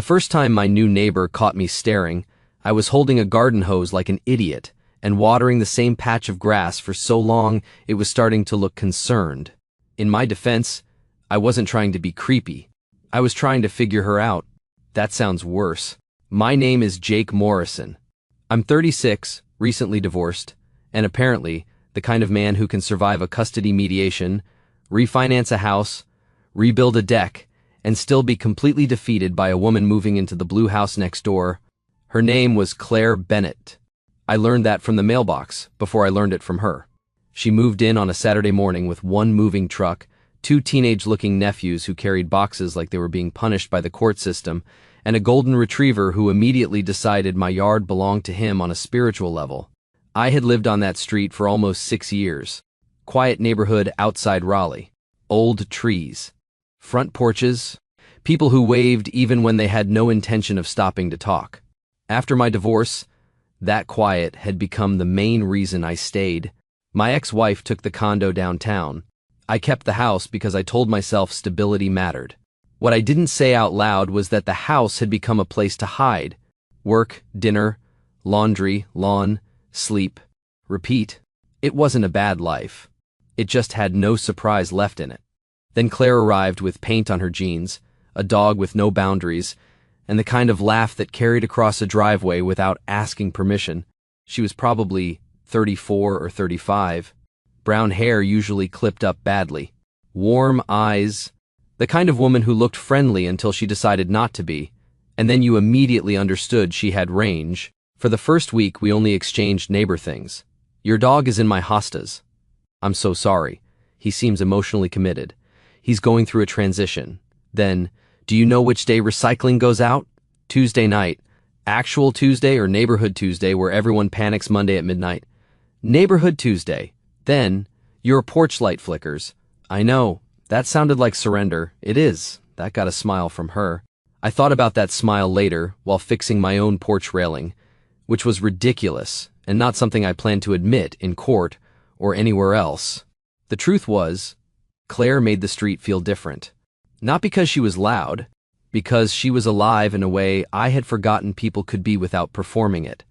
The first time my new neighbor caught me staring, I was holding a garden hose like an idiot and watering the same patch of grass for so long it was starting to look concerned. In my defense, I wasn't trying to be creepy. I was trying to figure her out. That sounds worse. My name is Jake Morrison. I'm 36, recently divorced, and apparently the kind of man who can survive a custody mediation, refinance a house, rebuild a deck, and still be completely defeated by a woman moving into the blue house next door. Her name was Claire Bennett. I learned that from the mailbox before I learned it from her. She moved in on a Saturday morning with one moving truck, two teenage-looking nephews who carried boxes like they were being punished by the court system, and a golden retriever who immediately decided my yard belonged to him on a spiritual level. I had lived on that street for almost 6 years. Quiet neighborhood outside Raleigh. Old trees. Front porches. People who waved even when they had no intention of stopping to talk. After my divorce, that quiet had become the main reason I stayed. My ex-wife took the condo downtown. I kept the house because I told myself stability mattered. What I didn't say out loud was that the house had become a place to hide. Work, dinner, laundry, lawn, sleep, repeat. It wasn't a bad life. It just had no surprise left in it. Then Claire arrived with paint on her jeans, a dog with no boundaries, and the kind of laugh that carried across a driveway without asking permission. She was probably 34 or 35. Brown hair usually clipped up badly. Warm eyes. The kind of woman who looked friendly until she decided not to be, and then you immediately understood she had range. For the first week, we only exchanged neighbor things. Your dog is in my hostas. I'm so sorry. He seems emotionally committed. He's going through a transition. Then, do you know which day recycling goes out? Tuesday night. Actual Tuesday or neighborhood Tuesday where everyone panics Monday at midnight? Neighborhood Tuesday. Then, your porch light flickers. I know. That sounded like surrender. It is. That got a smile from her. I thought about that smile later while fixing my own porch railing, which was ridiculous and not something I planned to admit in court or anywhere else. The truth was, Claire made the street feel different. Not because she was loud, because she was alive in a way I had forgotten people could be without performing it.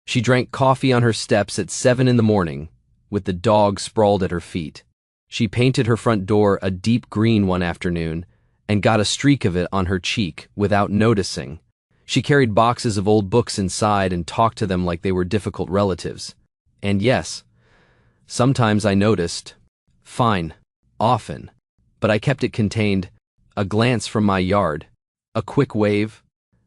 She drank coffee on her steps at 7 in the morning, with the dog sprawled at her feet. She painted her front door a deep green one afternoon and got a streak of it on her cheek without noticing. She carried boxes of old books inside and talked to them like they were difficult relatives. And yes, sometimes I noticed. Fine. Often. But I kept it contained. A glance from my yard. A quick wave.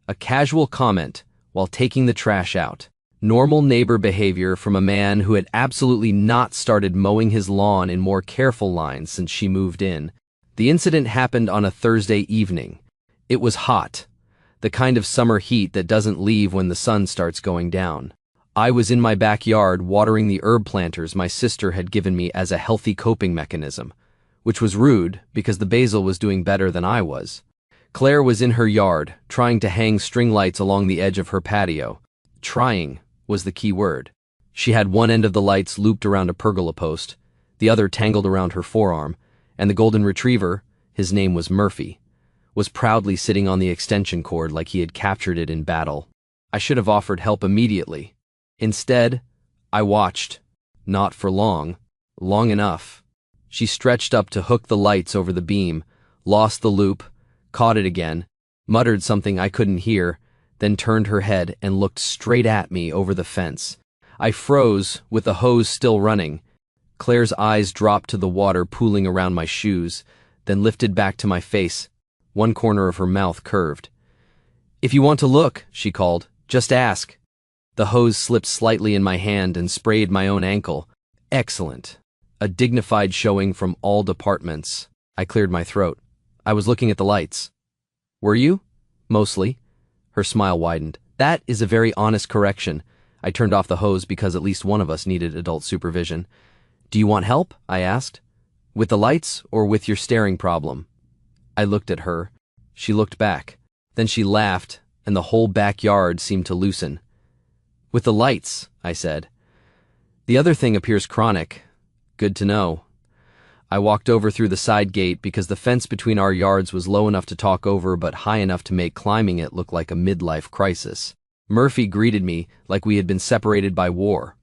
A casual comment while taking the trash out. Normal neighbor behavior from a man who had absolutely not started mowing his lawn in more careful lines since she moved in. The incident happened on a Thursday evening. It was hot. The kind of summer heat that doesn't leave when the sun starts going down. I was in my backyard watering the herb planters my sister had given me as a healthy coping mechanism, which was rude because the basil was doing better than I was. Claire was in her yard, trying to hang string lights along the edge of her patio. Trying was the key word. She had one end of the lights looped around a pergola post, the other tangled around her forearm, and the golden retriever, his name was Murphy, was proudly sitting on the extension cord like he had captured it in battle. I should have offered help immediately. Instead, I watched. Not for long. Long enough. She stretched up to hook the lights over the beam, lost the loop, caught it again, muttered something I couldn't hear, then turned her head and looked straight at me over the fence. I froze, with the hose still running. Claire's eyes dropped to the water pooling around my shoes, then lifted back to my face, one corner of her mouth curved. "If you want to look," she called, "just ask." The hose slipped slightly in my hand and sprayed my own ankle. Excellent. A dignified showing from all departments. I cleared my throat. I was looking at the lights. Were you? Mostly. Her smile widened. That is a very honest correction. I turned off the hose because at least one of us needed adult supervision. Do you want help? I asked. With the lights or with your staring problem? I looked at her. She looked back. Then she laughed, and the whole backyard seemed to loosen. With the lights, I said. The other thing appears chronic. Good to know. I walked over through the side gate because the fence between our yards was low enough to talk over but high enough to make climbing it look like a midlife crisis. Murphy greeted me like we had been separated by war.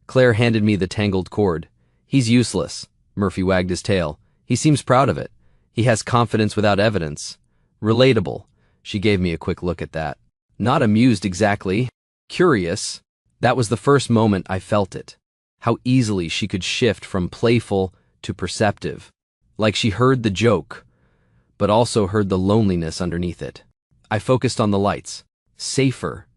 Claire handed me the tangled cord. "He's useless." Murphy wagged his tail. "He seems proud of it. He has confidence without evidence. Relatable." She gave me a quick look at that. Not amused exactly. Curious. That was the first moment I felt it. How easily she could shift from playful to perceptive. Like she heard the joke, but also heard the loneliness underneath it. I focused on the lights. Safer.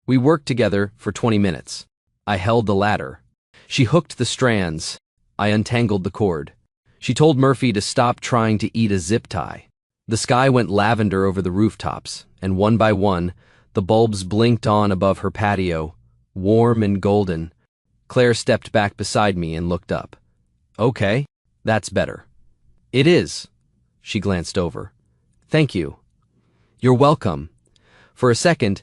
We worked together for 20 minutes. I held the ladder. She hooked the strands. I untangled the cord. She told Murphy to stop trying to eat a zip tie. The sky went lavender over the rooftops, and one by one, the bulbs blinked on above her patio, warm and golden. Claire stepped back beside me and looked up. "Okay, that's better." "It is." She glanced over. "Thank you." "You're welcome." For a second,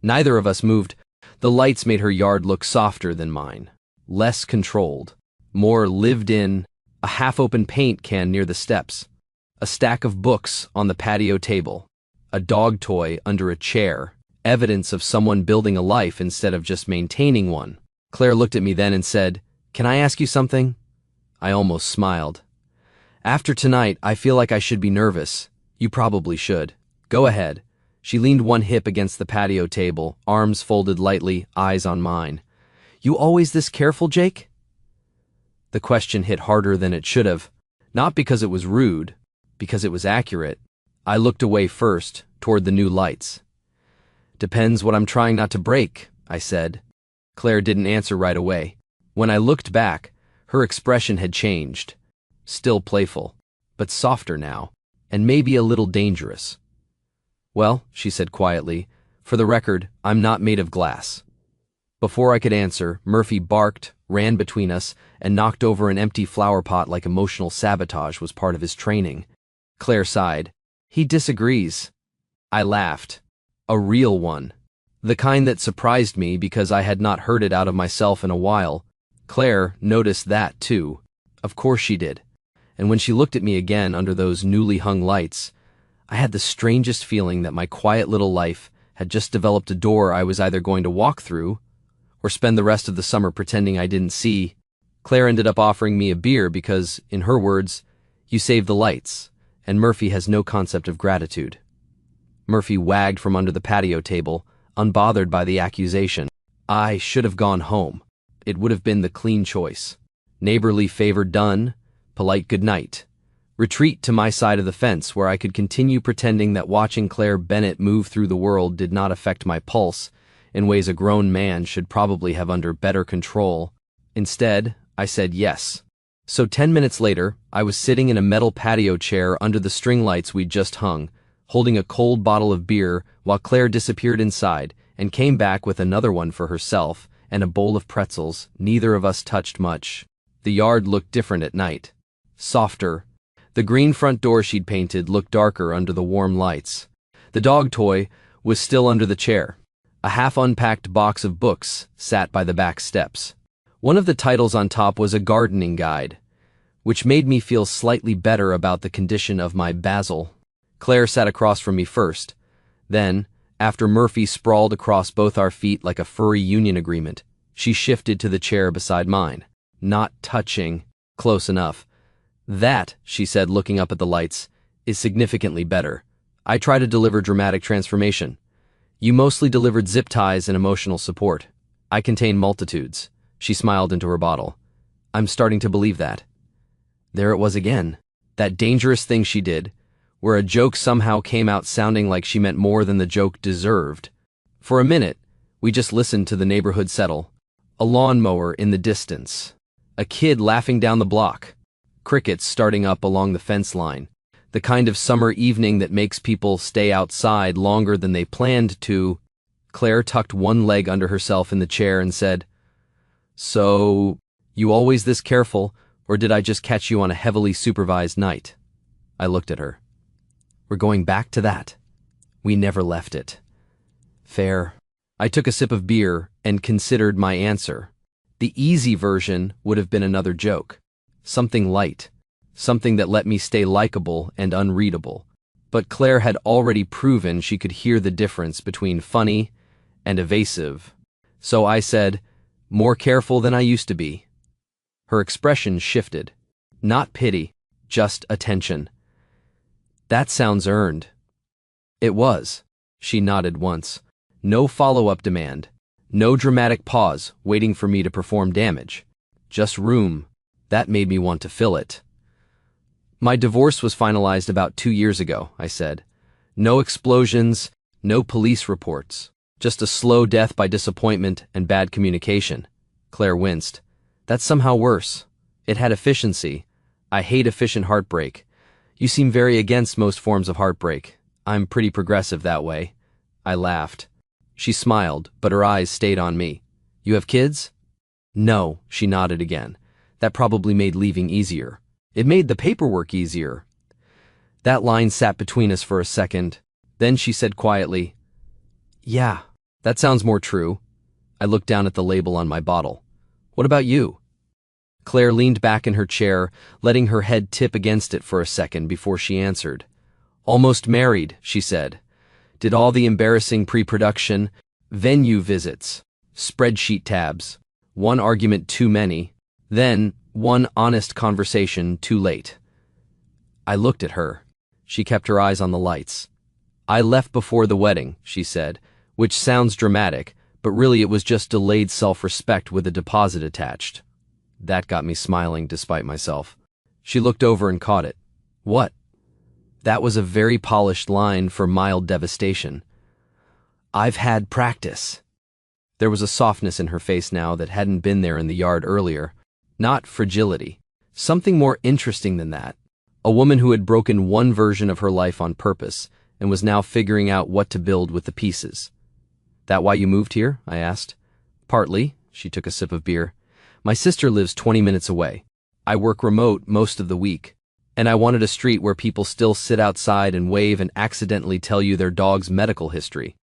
neither of us moved. The lights made her yard look softer than mine, less controlled, more lived in. A half-open paint can near the steps, a stack of books on the patio table, a dog toy under a chair, evidence of someone building a life instead of just maintaining one. Claire looked at me then and said, "Can I ask you something?" I almost smiled. "After tonight, I feel like I should be nervous." "You probably should. Go ahead." She leaned one hip against the patio table, arms folded lightly, eyes on mine. "You always this careful, Jake?" The question hit harder than it should have. Not because it was rude, because it was accurate. I looked away first, toward the new lights. "Depends what I'm trying not to break," I said. Claire didn't answer right away. When I looked back, her expression had changed. Still playful, but softer now, and maybe a little dangerous. "Well," she said quietly, "for the record, I'm not made of glass." Before I could answer, Murphy barked, ran between us, and knocked over an empty flower pot like emotional sabotage was part of his training. Claire sighed. "He disagrees." I laughed. A real one. The kind that surprised me because I had not heard it out of myself in a while. Claire noticed that, too. Of course she did. And when she looked at me again under those newly hung lights, I had the strangest feeling that my quiet little life had just developed a door I was either going to walk through or spend the rest of the summer pretending I didn't see. Claire ended up offering me a beer because, in her words, "You saved the lights, and Murphy has no concept of gratitude." Murphy wagged from under the patio table, unbothered by the accusation. I should have gone home. It would have been the clean choice. Neighborly favor done, polite goodnight. Retreat to my side of the fence where I could continue pretending that watching Claire Bennett move through the world did not affect my pulse in ways a grown man should probably have under better control. Instead, I said yes. So 10 minutes later, I was sitting in a metal patio chair under the string lights we'd just hung, holding a cold bottle of beer while Claire disappeared inside and came back with another one for herself and a bowl of pretzels. Neither of us touched much. The yard looked different at night. Softer. The green front door she'd painted looked darker under the warm lights. The dog toy was still under the chair. A half-unpacked box of books sat by the back steps. One of the titles on top was a gardening guide, which made me feel slightly better about the condition of my basil. Claire sat across from me first. Then, after Murphy sprawled across both our feet like a furry union agreement, she shifted to the chair beside mine. "Not touching." "Close enough." "That," she said, looking up at the lights, "is significantly better. I try to deliver dramatic transformation. You mostly delivered zip ties and emotional support. I contain multitudes." She smiled into her bottle. "I'm starting to believe that." There it was again. That dangerous thing she did, where a joke somehow came out sounding like she meant more than the joke deserved. For a minute, we just listened to the neighborhood settle. A lawnmower in the distance. A kid laughing down the block. Crickets starting up along the fence line. The kind of summer evening that makes people stay outside longer than they planned to. Claire tucked one leg under herself in the chair and said, "So, you always this careful, or did I just catch you on a heavily supervised night?" I looked at her. "We're going back to that. We never left it." Fair. I took a sip of beer and considered my answer. The easy version would have been another joke. Something light. something that let me stay likable and unreadable. But Claire had already proven she could hear the difference between funny and evasive. So I said, "More careful than I used to be." Her expression shifted. Not pity, just attention. "That sounds earned." It was. She nodded once. No follow-up demand. No dramatic pause, waiting for me to perform damage. Just room. That made me want to fill it. "My divorce was finalized about 2 years ago," I said. "No explosions, no police reports. Just a slow death by disappointment and bad communication." Claire winced. "That's somehow worse. It had efficiency. I hate efficient heartbreak. You seem very against most forms of heartbreak. I'm pretty progressive that way." I laughed. She smiled, but her eyes stayed on me. "You have kids?" "No," she nodded again. "That probably made leaving easier. It made the paperwork easier." That line sat between us for a second. Then she said quietly, "Yeah, that sounds more true." I looked down at the label on my bottle. "What about you?" Claire leaned back in her chair, letting her head tip against it for a second before she answered. "Almost married," she said. "Did all the embarrassing pre-production, venue visits, spreadsheet tabs, one argument too many, then one honest conversation too late." I looked at her. She kept her eyes on the lights. "I left before the wedding," she said, which sounds dramatic, but really it was just delayed self-respect with a deposit attached. That got me smiling despite myself. She looked over and caught it. "What?" That was a very polished line for mild devastation. "I've had practice." There was a softness in her face now that hadn't been there in the yard earlier. Not fragility. Something more interesting than that. A woman who had broken one version of her life on purpose and was now figuring out what to build with the pieces. "That why you moved here?" I asked. "Partly." She took a sip of beer. "My sister lives 20 minutes away. I work remote most of the week, and I wanted a street where people still sit outside and wave and accidentally tell you their dog's medical history.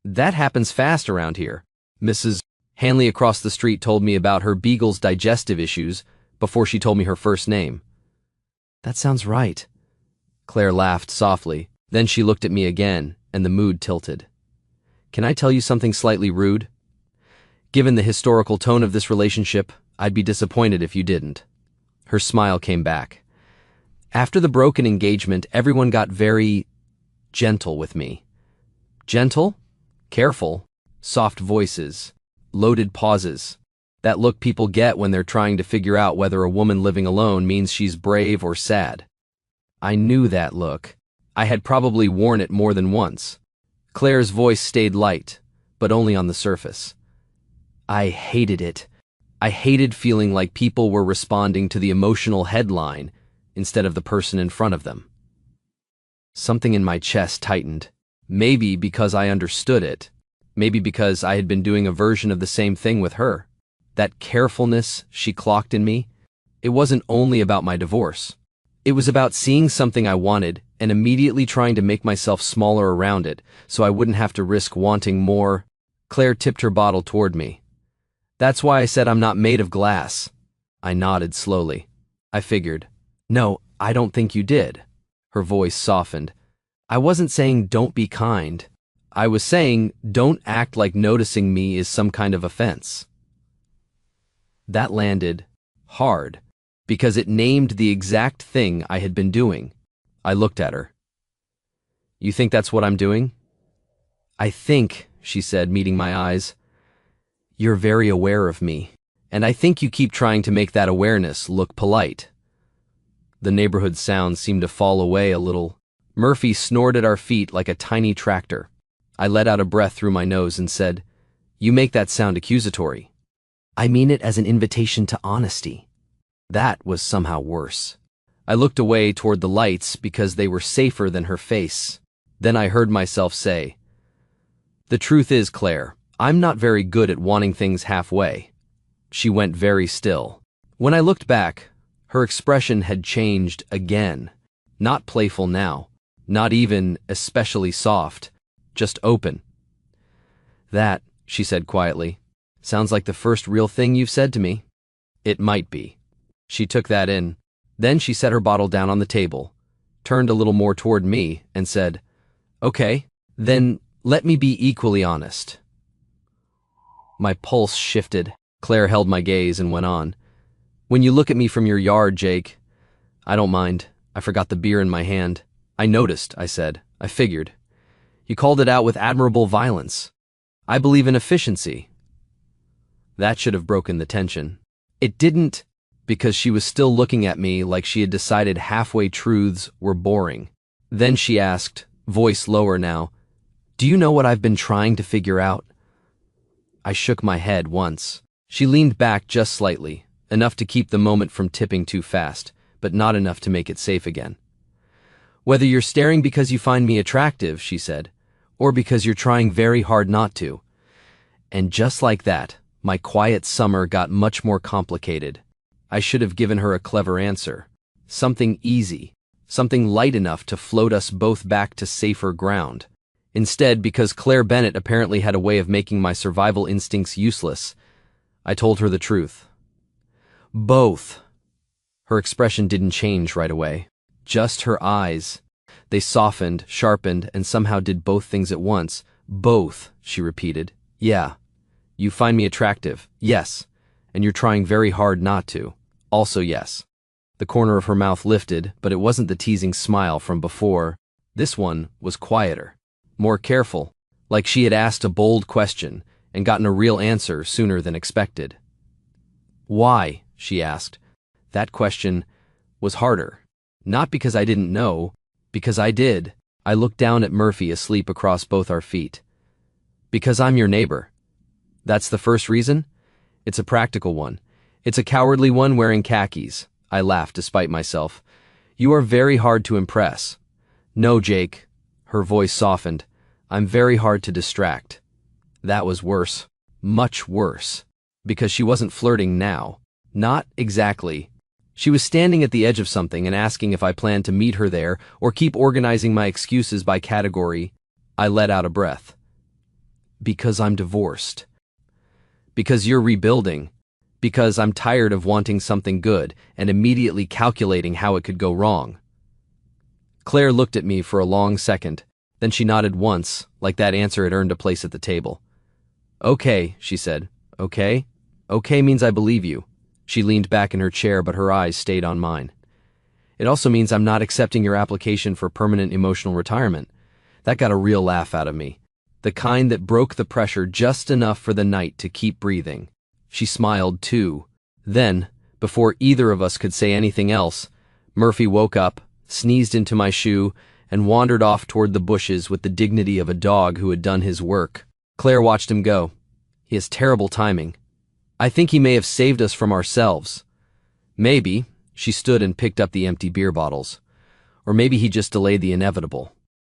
That happens fast around here. Mrs. Hanley across the street told me about her beagle's digestive issues before she told me her first name." "That sounds right." Claire laughed softly. Then she looked at me again, and the mood tilted. "Can I tell you something slightly rude? Given the historical tone of this relationship, I'd be disappointed if you didn't." Her smile came back. "After the broken engagement, everyone got very gentle with me." Gentle? Careful. Soft voices. Loaded pauses. That look people get when they're trying to figure out whether a woman living alone means she's brave or sad. I knew that look. I had probably worn it more than once. Claire's voice stayed light, but only on the surface. I hated it. I hated feeling like people were responding to the emotional headline instead of the person in front of them. Something in my chest tightened. Maybe because I understood it. Maybe because I had been doing a version of the same thing with her. That carefulness she clocked in me, it wasn't only about my divorce. It was about seeing something I wanted and immediately trying to make myself smaller around it so I wouldn't have to risk wanting more. Claire tipped her bottle toward me. "That's why I said I'm not made of glass." I nodded slowly. I figured, "No, I don't think you did." Her voice softened. "I wasn't saying don't be kind. I was saying don't act like noticing me is some kind of offense." That landed hard because it named the exact thing I had been doing. I looked at her. "You think that's what I'm doing?" "I think," she said, meeting my eyes, "you're very aware of me, and I think you keep trying to make that awareness look polite." The neighborhood sounds seemed to fall away a little. Murphy snored at our feet like a tiny tractor. I let out a breath through my nose and said, "You make that sound accusatory." "I mean it as an invitation to honesty." That was somehow worse. I looked away toward the lights because they were safer than her face. Then I heard myself say, "The truth is, Claire, I'm not very good at wanting things halfway." She went very still. When I looked back, her expression had changed again. Not playful now, not even especially soft, just open. "That," she said quietly, "sounds like the first real thing you've said to me." "It might be." She took that in. Then she set her bottle down on the table, turned a little more toward me, and said, "Okay, then let me be equally honest." My pulse shifted. Claire held my gaze and went on. "When you look at me from your yard, Jake, I don't mind. I forgot the beer in my hand. I noticed," I said. "I figured. You called it out with admirable violence. I believe in efficiency." That should have broken the tension. It didn't, because she was still looking at me like she had decided halfway truths were boring. Then she asked, voice lower now, "Do you know what I've been trying to figure out?" I shook my head once. She leaned back just slightly, enough to keep the moment from tipping too fast, but not enough to make it safe again. "Whether you're staring because you find me attractive," she said, "or because you're trying very hard not to." And just like that, my quiet summer got much more complicated. I should have given her a clever answer. Something easy, something light enough to float us both back to safer ground. Instead, because Claire Bennett apparently had a way of making my survival instincts useless, I told her the truth. Both. Her expression didn't change right away. Just her eyes. They softened, sharpened, and somehow did both things at once. "Both," she repeated. "Yeah. You find me attractive. Yes. And you're trying very hard not to. Also yes." The corner of her mouth lifted, but it wasn't the teasing smile from before. This one was quieter, more careful, like she had asked a bold question and gotten a real answer sooner than expected. "Why?" she asked. That question was harder. Not because I didn't know, because I did. I looked down at Murphy asleep across both our feet. "Because I'm your neighbor." "That's the first reason?" "It's a practical one. It's a cowardly one wearing khakis." I laughed despite myself. "You are very hard to impress." "No, Jake." Her voice softened. "I'm very hard to distract." That was worse. Much worse. Because she wasn't flirting now. Not exactly. She was standing at the edge of something and asking if I planned to meet her there or keep organizing my excuses by category. I let out a breath. "Because I'm divorced. Because you're rebuilding. Because I'm tired of wanting something good and immediately calculating how it could go wrong." Claire looked at me for a long second, then she nodded once, like that answer had earned a place at the table. "Okay," she said. "Okay? Okay means I believe you." She leaned back in her chair, but her eyes stayed on mine. "It also means I'm not accepting your application for permanent emotional retirement." That got a real laugh out of me. The kind that broke the pressure just enough for the night to keep breathing. She smiled too. Then, before either of us could say anything else, Murphy woke up, sneezed into my shoe, and wandered off toward the bushes with the dignity of a dog who had done his work. Claire watched him go. He has terrible timing. I think he may have saved us from ourselves. Maybe. She stood and picked up the empty beer bottles. Or maybe he just delayed the inevitable.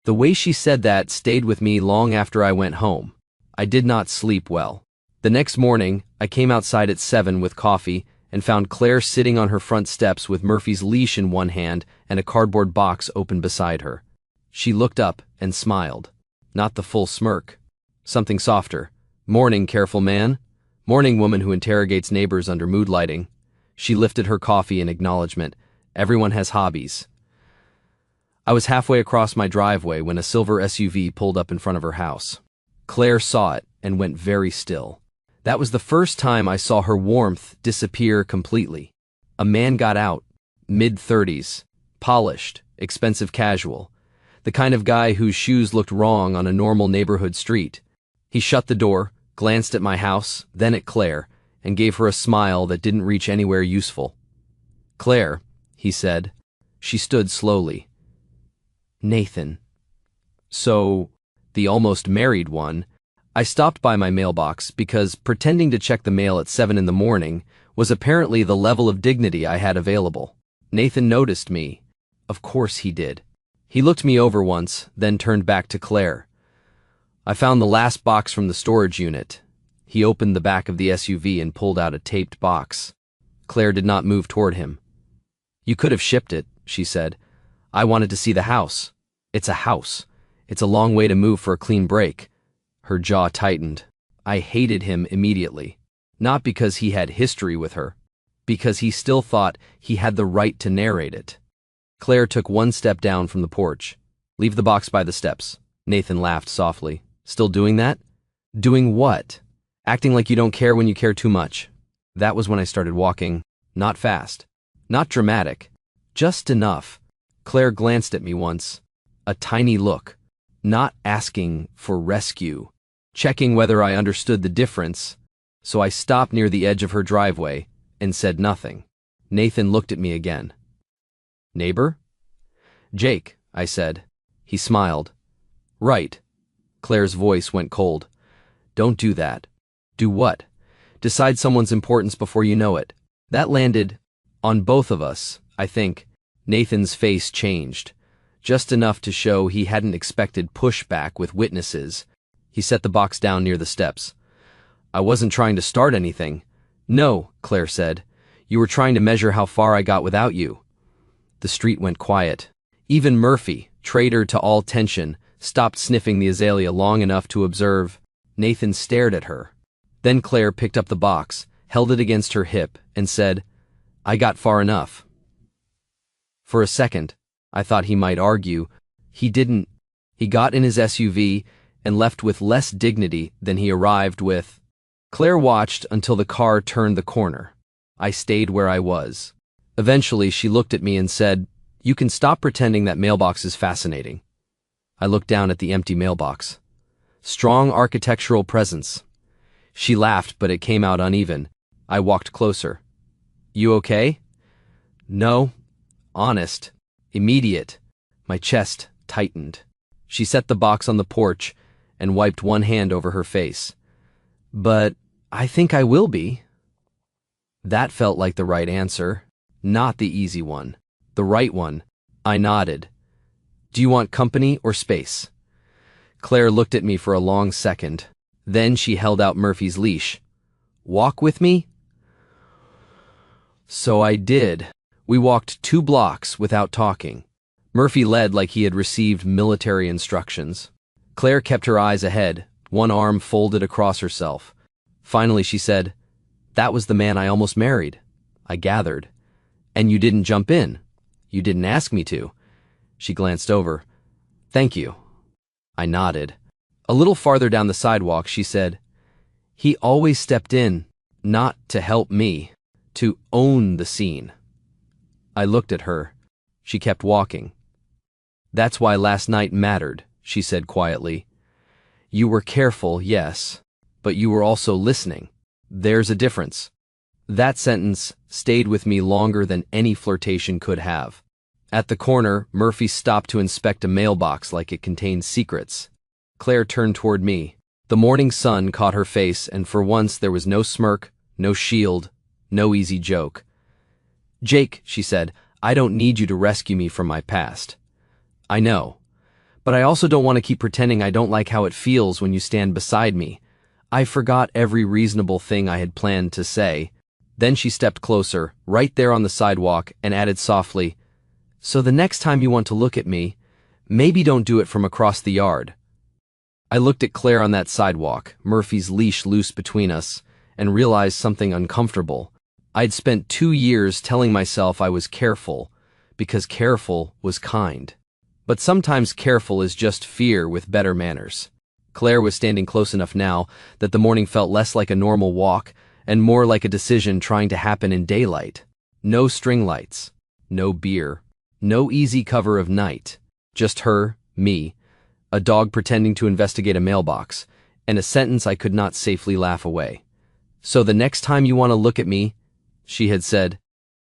The way she said that stayed with me long after I went home. I did not sleep well. The next morning, I came outside at 7 with coffee and found Claire sitting on her front steps with Murphy's leash in one hand and a cardboard box open beside her. She looked up and smiled. Not the full smirk. Something softer. "Morning, careful man." Morning, woman who interrogates neighbors under mood lighting. She lifted her coffee in acknowledgement. Everyone has hobbies. I was halfway across my driveway when a silver SUV pulled up in front of her house. Claire saw it and went very still. That was the first time I saw her warmth disappear completely. A man got out, mid-30s, polished, expensive casual, the kind of guy whose shoes looked wrong on a normal neighborhood street. He shut the door, glanced at my house, then at Claire, and gave her a smile that didn't reach anywhere useful. "Claire," he said. She stood slowly. "Nathan." So, the almost married one. I stopped by my mailbox because pretending to check the mail at 7 in the morning was apparently the level of dignity I had available. Nathan noticed me. Of course he did. He looked me over once, then turned back to Claire. "I found the last box from the storage unit." He opened the back of the SUV and pulled out a taped box. Claire did not move toward him. "You could have shipped it," she said. "I wanted to see the house." "It's a house. It's a long way to move for a clean break." Her jaw tightened. I hated him immediately. Not because he had history with her, because he still thought he had the right to narrate it. Claire took one step down from the porch. "Leave the box by the steps." Nathan laughed softly. "Still doing that?" "Doing what?" "Acting like you don't care when you care too much." That was when I started walking. Not fast. Not dramatic. Just enough. Claire glanced at me once. A tiny look. Not asking for rescue. Checking whether I understood the difference. So I stopped near the edge of her driveway and said nothing. Nathan looked at me again. "Neighbor?" "Jake," I said. He smiled. "Right." Claire's voice went cold. "Don't do that." "Do what?" "Decide someone's importance before you know it." That landed on both of us, I think. Nathan's face changed. Just enough to show he hadn't expected pushback with witnesses. He set the box down near the steps. "I wasn't trying to start anything." "No," Claire said. "You were trying to measure how far I got without you." The street went quiet. Even Murphy, traitor to all tension, stopped sniffing the azalea long enough to observe. Nathan stared at her. Then Claire picked up the box, held it against her hip, and said, "I got far enough." For a second, I thought he might argue. He didn't. He got in his SUV and left with less dignity than he arrived with. Claire watched until the car turned the corner. I stayed where I was. Eventually, she looked at me and said, "You can stop pretending that mailbox is fascinating." I looked down at the empty mailbox. Strong architectural presence. She laughed, but it came out uneven. I walked closer. "You okay?" "No. Honest. Immediate." My chest tightened. She set the box on the porch and wiped one hand over her face. "But I think I will be." That felt like the right answer. Not the easy one. The right one. I nodded. "Do you want company or space?" Claire looked at me for a long second. Then she held out Murphy's leash. "Walk with me?" So I did. We walked 2 blocks without talking. Murphy led like he had received military instructions. Claire kept her eyes ahead, one arm folded across herself. Finally she said, "That was the man I almost married." I gathered. "And you didn't jump in. You didn't ask me to." She glanced over. "Thank you." I nodded. A little farther down the sidewalk, she said, "He always stepped in, not to help me, to own the scene." I looked at her. She kept walking. "That's why last night mattered," she said quietly. "You were careful, yes, but you were also listening. There's a difference." That sentence stayed with me longer than any flirtation could have. At the corner, Murphy stopped to inspect a mailbox like it contained secrets. Claire turned toward me. The morning sun caught her face, and for once there was no smirk, no shield, no easy joke. "Jake," she said, "I don't need you to rescue me from my past." "I know. But I also don't want to keep pretending I don't like how it feels when you stand beside me." I forgot every reasonable thing I had planned to say. Then she stepped closer, right there on the sidewalk, and added softly, "So the next time you want to look at me, maybe don't do it from across the yard." I looked at Claire on that sidewalk, Murphy's leash loose between us, and realized something uncomfortable. I'd spent 2 years telling myself I was careful, because careful was kind. But sometimes careful is just fear with better manners. Claire was standing close enough now that the morning felt less like a normal walk and more like a decision trying to happen in daylight. No string lights, no beer, no easy cover of night. Just her, me, a dog pretending to investigate a mailbox, and a sentence I could not safely laugh away. "So the next time you want to look at me," she had said,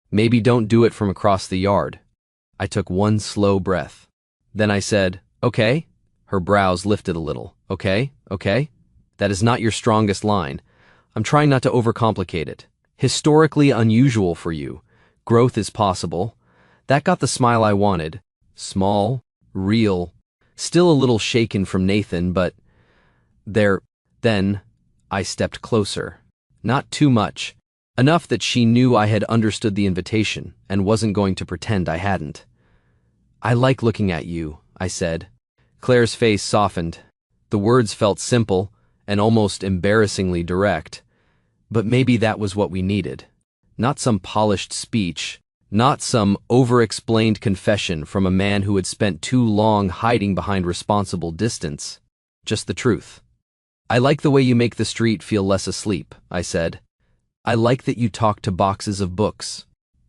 "maybe don't do it from across the yard." I took one slow breath. Then I said, "Okay?" Her brows lifted a little. "Okay? Okay? That is not your strongest line. I'm trying not to overcomplicate it. Historically unusual for you. Growth is possible." That got the smile I wanted. Small, real, still a little shaken from Nathan, but then I stepped closer. Not too much. Enough that she knew I had understood the invitation and wasn't going to pretend I hadn't. "I like looking at you," I said. Claire's face softened. The words felt simple and almost embarrassingly direct. But maybe that was what we needed. Not some polished speech, not some over-explained confession from a man who had spent too long hiding behind responsible distance. Just the truth. "I like the way you make the street feel less asleep," I said. "I like that you talk to boxes of books.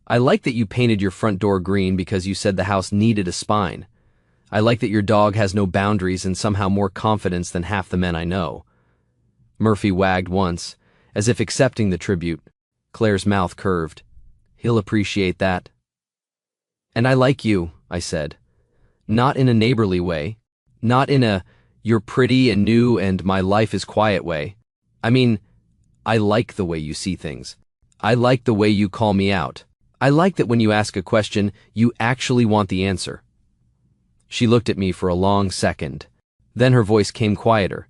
I like that you painted your front door green because you said the house needed a spine. I like that your dog has no boundaries and somehow more confidence than half the men I know." Murphy wagged once, as if accepting the tribute. Claire's mouth curved. "He'll appreciate that." "And I like you," I said. Not in a neighborly way. Not in a, "you're pretty and new and my life is quiet" way. I mean, I like the way you see things. I like the way you call me out. I like that when you ask a question, you actually want the answer. She looked at me for a long second. Then her voice came quieter.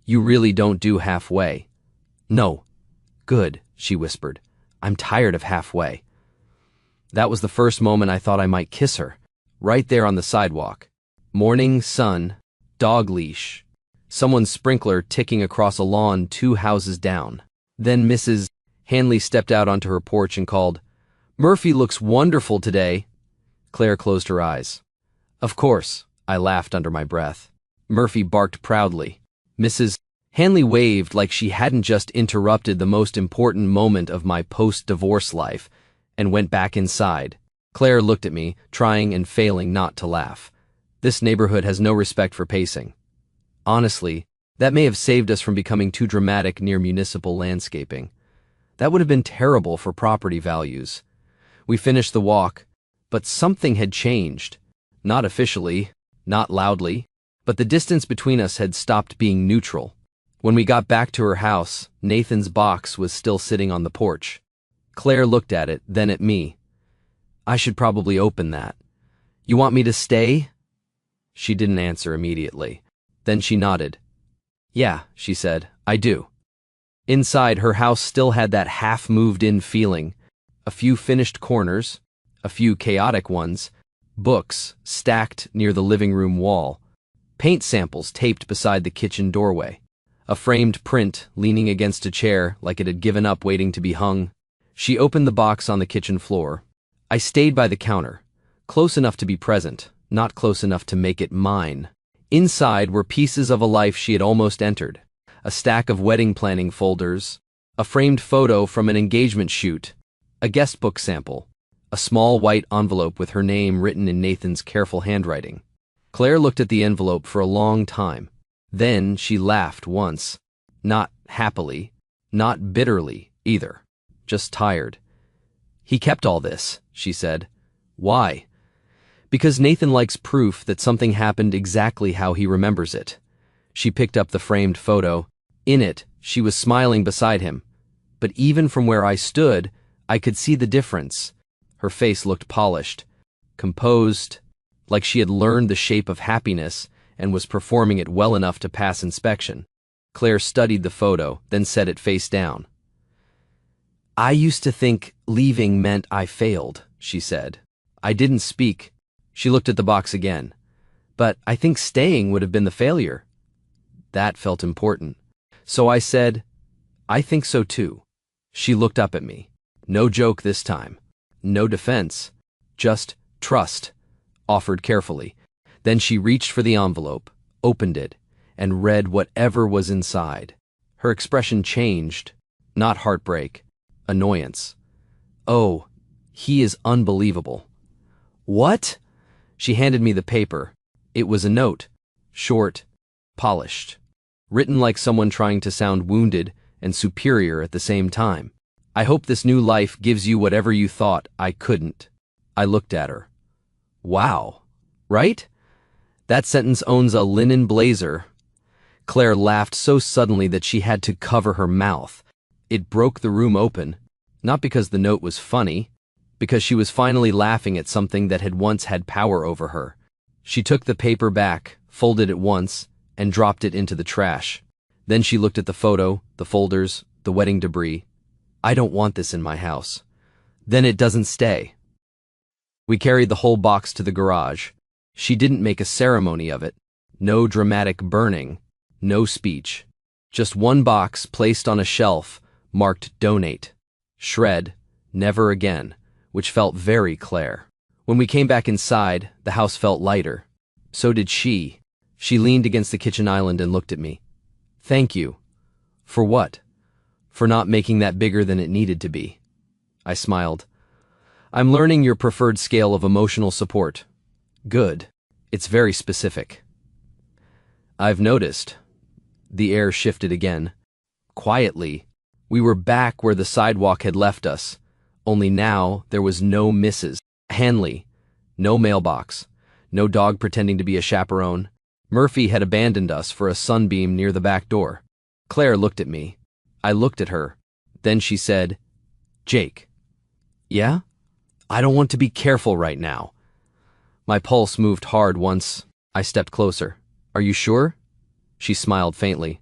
"You really don't do halfway." "No." "Good," she whispered. "I'm tired of halfway." That was the first moment I thought I might kiss her. Right there on the sidewalk. Morning sun, dog leash, someone's sprinkler ticking across a lawn 2 houses down. Then Mrs. Hanley stepped out onto her porch and called, "Murphy looks wonderful today." Claire closed her eyes. "Of course," I laughed under my breath. Murphy barked proudly. Mrs. Hanley waved like she hadn't just interrupted the most important moment of my post-divorce life and went back inside. Claire looked at me, trying and failing not to laugh. This neighborhood has no respect for pacing. Honestly, that may have saved us from becoming too dramatic near municipal landscaping. That would have been terrible for property values. We finished the walk, but something had changed. Not officially, not loudly, but the distance between us had stopped being neutral. When we got back to her house, Nathan's box was still sitting on the porch. Claire looked at it, then at me. "I should probably open that. You want me to stay?" She didn't answer immediately. Then she nodded. "Yeah," she said, "I do." Inside, her house still had that half-moved-in feeling. A few finished corners, a few chaotic ones, books stacked near the living room wall, paint samples taped beside the kitchen doorway, a framed print leaning against a chair like it had given up waiting to be hung. She opened the box on the kitchen floor. I stayed by the counter, close enough to be present, not close enough to make it mine. Inside were pieces of a life she had almost entered. A stack of wedding planning folders, a framed photo from an engagement shoot, a guest book sample, a small white envelope with her name written in Nathan's careful handwriting. Claire looked at the envelope for a long time. Then she laughed once. Not happily, not bitterly either, just tired. "He kept all this," she said. "Why?" "Because Nathan likes proof that something happened exactly how he remembers it." She picked up the framed photo. In it, she was smiling beside him. But even from where I stood, I could see the difference. Her face looked polished, composed, like she had learned the shape of happiness and was performing it well enough to pass inspection. Claire studied the photo, then set it face down. "I used to think leaving meant I failed," she said. I didn't speak. She looked at the box again. "But I think staying would have been the failure." That felt important. So I said, "I think so too." She looked up at me. No joke this time. No defense. Just trust, offered carefully. Then she reached for the envelope, opened it, and read whatever was inside. Her expression changed. Not heartbreak. Annoyance. "Oh, he is unbelievable." "What?" She handed me the paper. It was a note. Short, polished. Written like someone trying to sound wounded and superior at the same time. "I hope this new life gives you whatever you thought I couldn't." I looked at her. Wow. Right? That sentence owns a linen blazer. Claire laughed so suddenly that she had to cover her mouth. It broke the room open, not because the note was funny, because she was finally laughing at something that had once had power over her. She took the paper back, folded it once, and dropped it into the trash. Then she looked at the photo, the folders, the wedding debris. "I don't want this in my house." "Then it doesn't stay." We carried the whole box to the garage. She didn't make a ceremony of it. No dramatic burning, no speech. Just one box placed on a shelf, marked "Donate." Shred, never again, which felt very Claire. When we came back inside, the house felt lighter. So did she. She leaned against the kitchen island and looked at me. Thank you. For what? For not making that bigger than it needed to be. I smiled. I'm learning your preferred scale of emotional support. Good. It's very specific. I've noticed. The air shifted again. Quietly, we were back where the sidewalk had left us, only now there was no Mrs. Hanley, no mailbox, no dog pretending to be a chaperone. Murphy had abandoned us for a sunbeam near the back door. Claire looked at me. I looked at her. Then she said, Jake. Yeah? I don't want to be careful right now. My pulse moved hard once I stepped closer. Are you sure? She smiled faintly.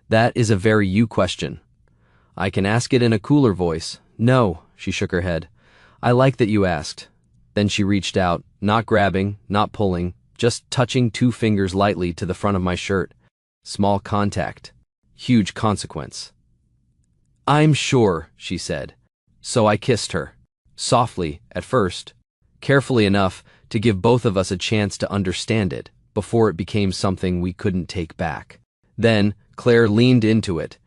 That is a very you question. I can ask it in a cooler voice. No, she shook her head. I like that you asked. Then she reached out, not grabbing, not pulling, just touching 2 fingers lightly to the front of my shirt. Small contact. Huge consequence. I'm sure, she said. So I kissed her. Softly, at first. Carefully enough to give both of us a chance to understand it, before it became something we couldn't take back. Then, Claire leaned into it,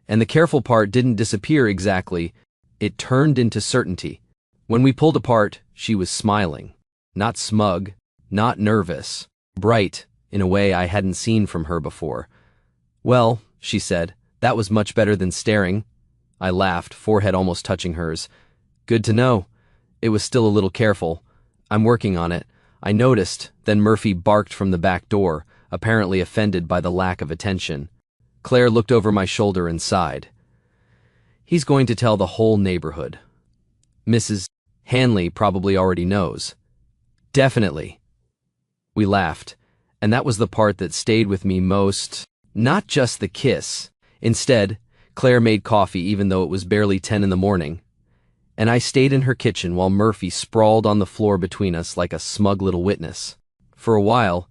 and the careful part didn't disappear exactly, it turned into certainty. When we pulled apart, she was smiling. Not smug, not nervous. Bright, in a way I hadn't seen from her before. Well, she said, that was much better than staring. I laughed, forehead almost touching hers. Good to know. It was still a little careful. I'm working on it. I noticed, then Murphy barked from the back door, apparently offended by the lack of attention. Claire looked over my shoulder and sighed. He's going to tell the whole neighborhood. Mrs. Hanley probably already knows. Definitely. We laughed, and that was the part that stayed with me most. Not just the kiss. Instead, Claire made coffee even though it was barely 10 in the morning. And I stayed in her kitchen while Murphy sprawled on the floor between us like a smug little witness. For a while,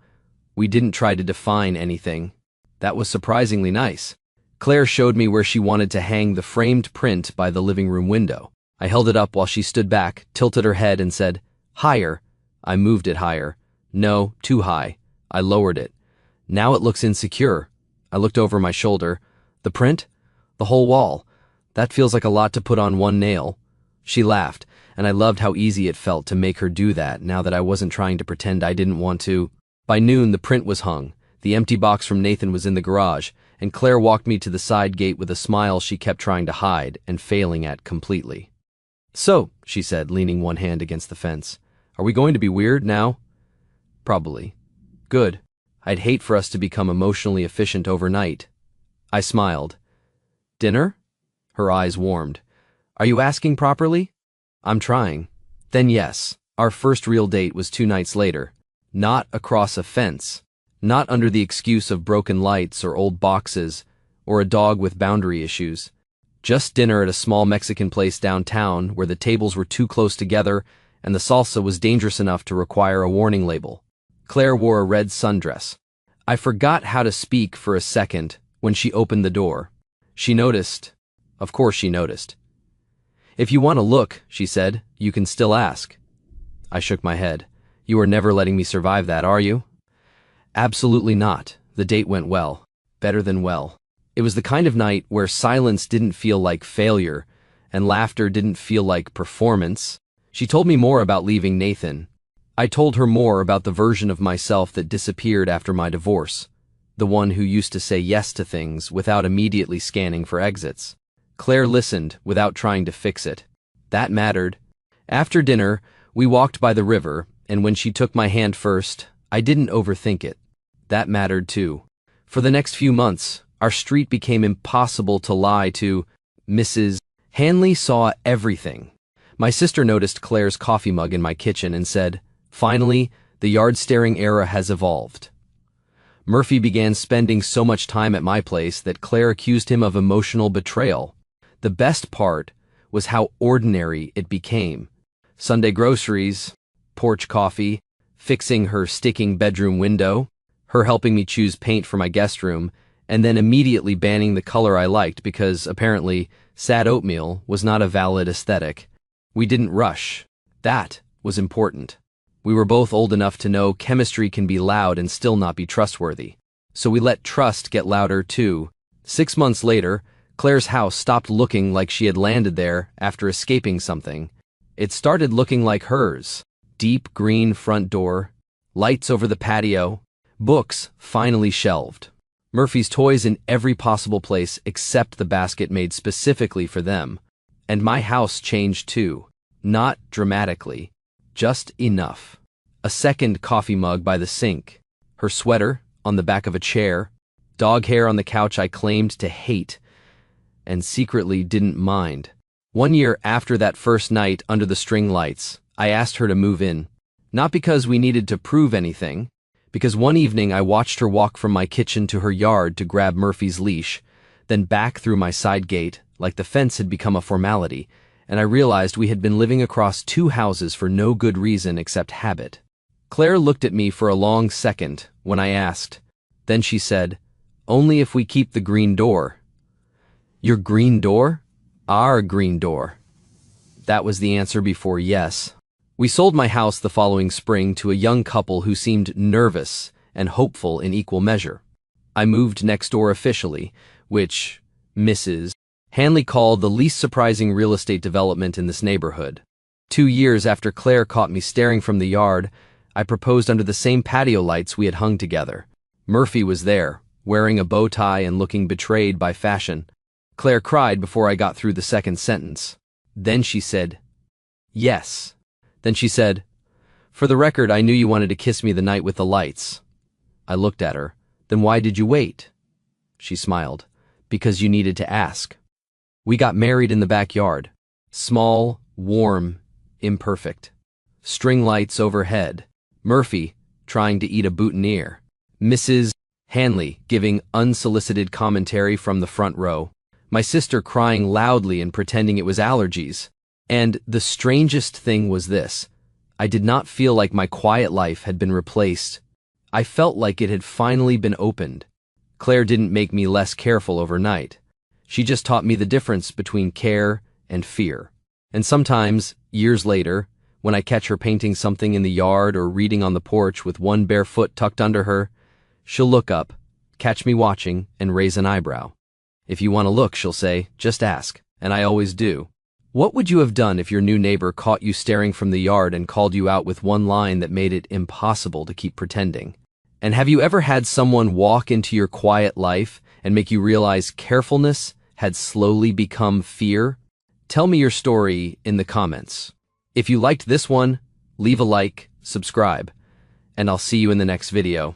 we didn't try to define anything. That was surprisingly nice. Claire showed me where she wanted to hang the framed print by the living room window. I held it up while she stood back, tilted her head, and said, Higher. I moved it higher. No, too high. I lowered it. Now it looks insecure. I looked over my shoulder. The print? The whole wall. That feels like a lot to put on one nail. She laughed, and I loved how easy it felt to make her do that now that I wasn't trying to pretend I didn't want to. By noon, the print was hung. The empty box from Nathan was in the garage, and Claire walked me to the side gate with a smile she kept trying to hide and failing at completely. So, she said, leaning one hand against the fence, are we going to be weird now? Probably. Good. I'd hate for us to become emotionally efficient overnight. I smiled. Dinner? Her eyes warmed. Are you asking properly? I'm trying. Then yes, our first real date was 2 nights later. Not across a fence. Not under the excuse of broken lights or old boxes or a dog with boundary issues. Just dinner at a small Mexican place downtown where the tables were too close together and the salsa was dangerous enough to require a warning label. Claire wore a red sundress. I forgot how to speak for a second when she opened the door. She noticed. Of course she noticed. If you want to look, she said, you can still ask. I shook my head. You are never letting me survive that, are you? Absolutely not. The date went well. Better than well. It was the kind of night where silence didn't feel like failure and laughter didn't feel like performance. She told me more about leaving Nathan. I told her more about the version of myself that disappeared after my divorce, the one who used to say yes to things without immediately scanning for exits. Claire listened without trying to fix it. That mattered. After dinner, we walked by the river, and when she took my hand first, I didn't overthink it. That mattered too. For the next few months, our street became impossible to lie to. Mrs. Hanley saw everything. My sister noticed Claire's coffee mug in my kitchen and said, finally, the yard-staring era has evolved. Murphy began spending so much time at my place that Claire accused him of emotional betrayal. The best part was how ordinary it became. Sunday groceries, porch coffee, fixing her sticking bedroom window, her helping me choose paint for my guest room, and then immediately banning the color I liked because, apparently, sad oatmeal was not a valid aesthetic. We didn't rush. That was important. We were both old enough to know chemistry can be loud and still not be trustworthy. So we let trust get louder too. 6 months later, Claire's house stopped looking like she had landed there after escaping something. It started looking like hers. Deep green front door, lights over the patio, books finally shelved. Murphy's toys in every possible place except the basket made specifically for them. And my house changed too. Not dramatically. Just enough. A second coffee mug by the sink. Her sweater on the back of a chair. Dog hair on the couch I claimed to hate and secretly didn't mind. 1 year after that first night under the string lights, I asked her to move in. Not because we needed to prove anything, because one evening I watched her walk from my kitchen to her yard to grab Murphy's leash, then back through my side gate, like the fence had become a formality, and I realized we had been living across 2 houses for no good reason except habit. Claire looked at me for a long second when I asked. Then she said, "Only if we keep the green door." "Your green door?" "Our green door." That was the answer before yes. We sold my house the following spring to a young couple who seemed nervous and hopeful in equal measure. I moved next door officially, which Mrs. Hanley called the least surprising real estate development in this neighborhood. 2 years after Claire caught me staring from the yard, I proposed under the same patio lights we had hung together. Murphy was there, wearing a bow tie and looking betrayed by fashion. Claire cried before I got through the second sentence. Then she said, "Yes." Then she said, "For the record, I knew you wanted to kiss me the night with the lights." I looked at her. "Then why did you wait?" She smiled. "Because you needed to ask." We got married in the backyard. Small, warm, imperfect. String lights overhead. Murphy trying to eat a boutonniere. Mrs. Hanley giving unsolicited commentary from the front row. My sister crying loudly and pretending it was allergies. And the strangest thing was this. I did not feel like my quiet life had been replaced. I felt like it had finally been opened. Claire didn't make me less careful overnight. She just taught me the difference between care and fear. And sometimes, years later, when I catch her painting something in the yard or reading on the porch with one bare foot tucked under her, she'll look up, catch me watching, and raise an eyebrow. If you want to look, she'll say, "Just ask," and I always do. What would you have done if your new neighbor caught you staring from the yard and called you out with one line that made it impossible to keep pretending? And have you ever had someone walk into your quiet life and make you realize carefulness had slowly become fear? Tell me your story in the comments. If you liked this one, leave a like, subscribe, and I'll see you in the next video.